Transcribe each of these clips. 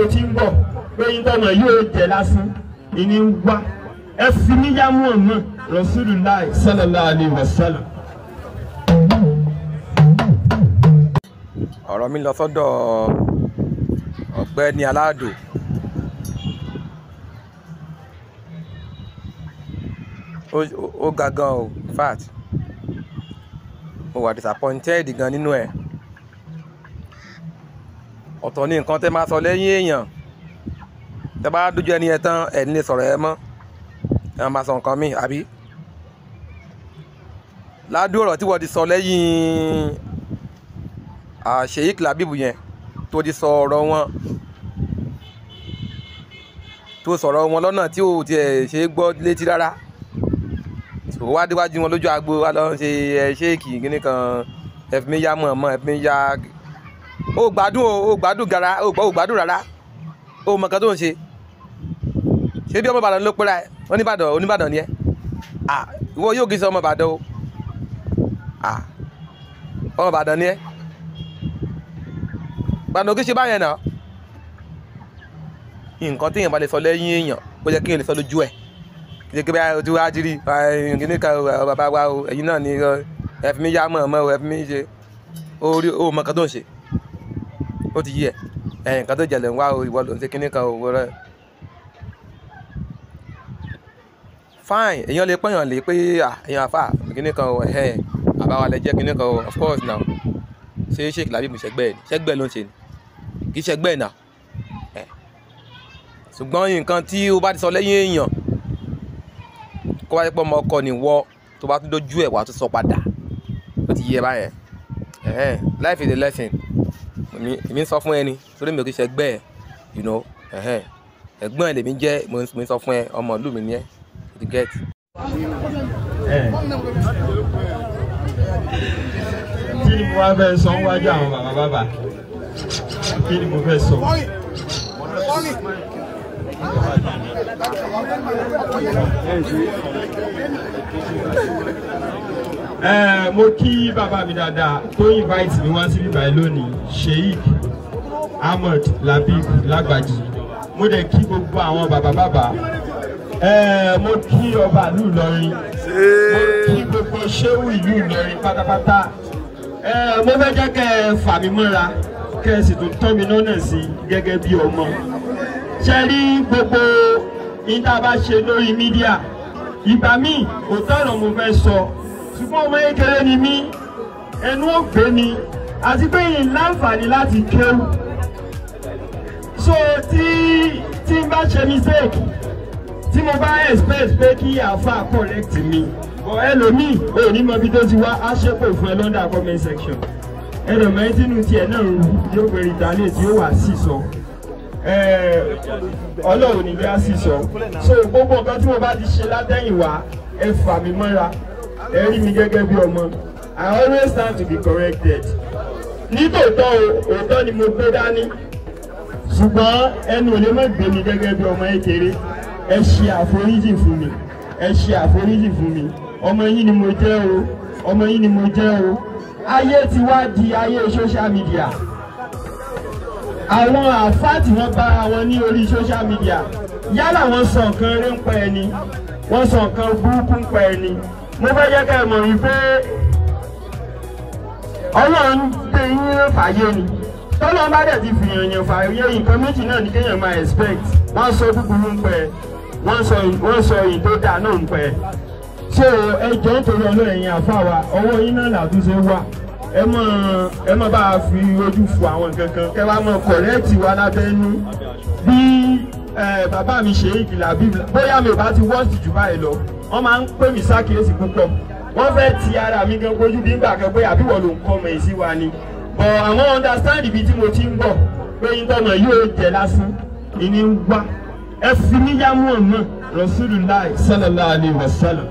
mo ti ń bọ̀ pé yín tọ́mọ yóò jẹ lásán ìní ń wá ẹ fi mí yá mú ọmọ Rasulullah sallallahu alaihi wasallam. ọ̀rọ̀ mi lọ sọ́dọ̀ ọ̀gbẹ́ni Aládò. Ó ga gan o, in fact mo wà disappointed gan nínú ẹ̀. ọ̀tọ̀ ni nǹkan tẹ́ máa sọ lẹ́yìn èèyàn, tẹ́ bá dójú ẹni ẹ tán ẹ̀ ní lè sọ̀rọ̀ ẹ mọ́, ẹ máa sọ nǹkan míì àbí. ládùú ọ̀rọ̀ tí wọ́n ti sọ lẹ́yìn Sheikh Labeeb yẹn, tó ti sọ ọ̀rọ̀ wọn, tó sọ̀rọ̀ wọn lọ́nà tí ò tiẹ̀ ṣe é gbọ́ létí rárá. tó wá déwájú wọn lójú agbo wa lọ ṣe Sheikh kíní kan ẹ̀fí mi yá mọ̀ ẹ̀fí mi yá. ó gbádùn gara ó gbádùn rárá, ó mọ nǹkan tó ń ṣe. ṣé bí ọmọ Ìbàdàn ló pẹ́ra ẹ̀ oníbàdàn ni ẹ́? ìwọ yóò kí sọ ọmọ Ìbàdàn o, ọmọ Ìbàdàn ni ẹ́? Ìbàdàn kì í ṣe báyẹn náà. nǹkan téèyàn bá lè sọ lẹ́yìn èèyàn ó yẹ kéèyàn lè sọ lójú ẹ̀. kí ṣe bá ojú wa jírí kíní kan bàbá wa o, ẹ̀yin náà ni ẹ fi mí yá mọ̀ ẹ fi mí ṣe. ó mọ nǹkan tó ń ṣe, ó ti yí ẹ̀ nǹkan tó jẹ̀lẹ̀ ń wá o, ìwọ ló ń ṣe kíní kan o rẹ̀. fine, èèyàn lè pọ̀yàn lè pé èèyàn àfà kíní kan o àbáwá lẹ jẹ́ kíní kan o, of course now. ṣé Sheikh Labeeb ṣẹgbẹ́ ẹ̀ ni? ṣẹgbẹ́ ló ń ṣe ni, kì í ṣẹgbẹ́ ẹ̀ náà. ṣùgbọ́n nǹkan tí ó bá ti sọ lẹ́yìn èèyàn kó wáyé pé ọmọ ọkọ ni wọ́, tó bá tún dójú ẹ̀ wá tó sọ padà, ó ti yé báyẹn. Life is a lesson. èmi ń sọ fún ẹni torí mi ò kì í ṣẹgbẹ́ ẹ̀, you know. ẹ̀gbọ́n ẹ̀ lèmi jẹ́, mo ń sọ fún ẹ, ọmọ ìlú mi ni ẹ́, you get. kí ni mo wá fẹ́ sọ wájú àwọn bàbá kí ni mo fẹ́ sọ. mo kí bàbá mi dáadáa tó invite mi wá síbí báyìí lónìí, Sheikh Ahmed Labeeb Lagbaji. mo dẹ̀ kí gbogbo àwọn bàbá. mo kí ọba ìlú Ìlọrin, mo kí gbogbo ṣéwù ìlú Ìlọrin pátápátá. mo fẹ́ jẹ́ kẹ́ ẹ fà mí mọ́ra, kẹ́ ẹ sì tún tọ́ mi lọ́nà sí gẹ́gẹ́ bí ọmọ. ṣe rí gbogbo ìta bá ṣe lórí mídíà, ìgbà míì òótọ́ ọ̀rọ̀ mo fẹ́ sọ, ṣùgbọ́n ọmọ kékeré ni mí, ẹnu ò gbé mi, àti pé yìí láǹfààní láti kéwù. so tí n bá ṣe mistake, tí mo bá expect pé kí àáfà correct mi, ẹlòmíì ò ní mọ ibi tó ti wá, á ṣépè fún ẹ lọ́dà comment section. ẹlòmíì tínú tiẹ̀ náà yóò gbé retaliate tí ó wà sí sọ. Ọlọ́run ní bí a sì sọ. so gbogbo nǹkan tí mo bá ti ṣe látẹ̀yìnwá, ẹ fà mí mọ́ra, ẹ rí mi gẹ́gẹ́ bí ọmọ. I always stand to be corrected. nítòótọ́ òótọ́ ni mo gbé dání, ṣùgbọ́n ẹnu ò lè má gbé mi gẹ́gẹ́ bí ọmọ kékeré. ẹ ṣe àforíjì fún mi, ẹ ṣe àforíjì fún mi. ọmọ yín ni mo jẹ́ o, ọmọ yín ni mo jẹ́ o. ayé ti wá di ayé social media. àwọn àfáà tí wọ́n bára wọn ní orí social media, yálà wọ́n sọ nǹkan eré ń pa ẹni, wọ́n sọ nǹkan burúkú ń pa ẹni. mo fẹ́ jẹ́ ká ẹ mọ̀ wípé Ọlọ́run gbé yín fàyè ni. tọ́lọ́ bá dẹ̀ ti fìyàn yàn fàyè, nǹkan méjì náà ni kéèyàn máa expect. wọ́n sọ búburú ń pa ẹ, wọ́n sọ èyí tó dáa náà ń pa ẹ. so ẹ jọ̀ọ́ nítorí Ọlọ́run ẹ̀yin àfáà wa, ọwọ́ yín náà làtúnṣe wà. ẹ má bá a fi ojú fo àwọn kankan, kẹ wá mọ kọ̀rẹ́ẹ̀tì wa lábẹ́nú. bí bàbá mi Sheikh Labeeb, bóyá mi ò bá ti wọ́ọ̀sì jù báyìí lọ, wọ́n máa ń pè mí sákìyèsí púpọ̀. wọ́n fẹ́ ti ara mi gan kojú bí gbà kan pé àbíwọ̀ ló ń kọ́ ọmọ èsì wa ni. but àwọn understand ibi tí mo ti ń bọ̀, pé ìtọ́nà yóò jẹ lásán ìní ń wá. ẹ fi mí yá mú ọmọ Rasulullah sallallahu alaihi wasallam.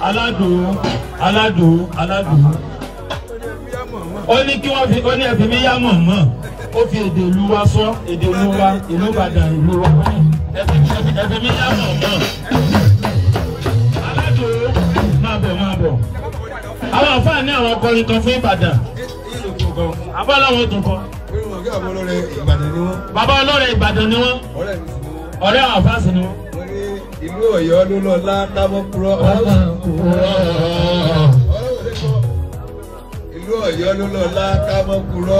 aládùn ó ní kí wọ́n fi, ó ní ẹ̀fí mi yá mọ̀mọ́, ó fi èdè ìlú wa sọ, èdè ìlú wa, ìlú Ìbàdàn ìlú wa, ẹ̀fí mi yá mọ̀mọ́. aládùn máa bọ̀. àwọn àfáà ní àwọn ọkọrin kan fún Ìbàdàn. Àbá làwọn tó kọ. Bàbá ọlọ́rẹ̀ Ìbàdàn ni wọ́n. Ọ̀rẹ́ àwọn àfáà sì ni wọ́n. Ìlú Ọ̀yọ́ ló lọ lá kámọ́kúrọ́. Ìlú Ọ̀yọ́ ló lọ lá kámọ́kúrọ́.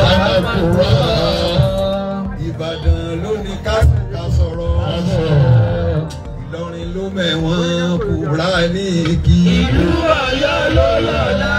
Ìbàdàn ló ní ká sọ̀rọ̀. Ìlọrin ló mẹ̀wọ̀n kúrá ní kí. Ìlú Ọ̀yọ́ ló lọ lá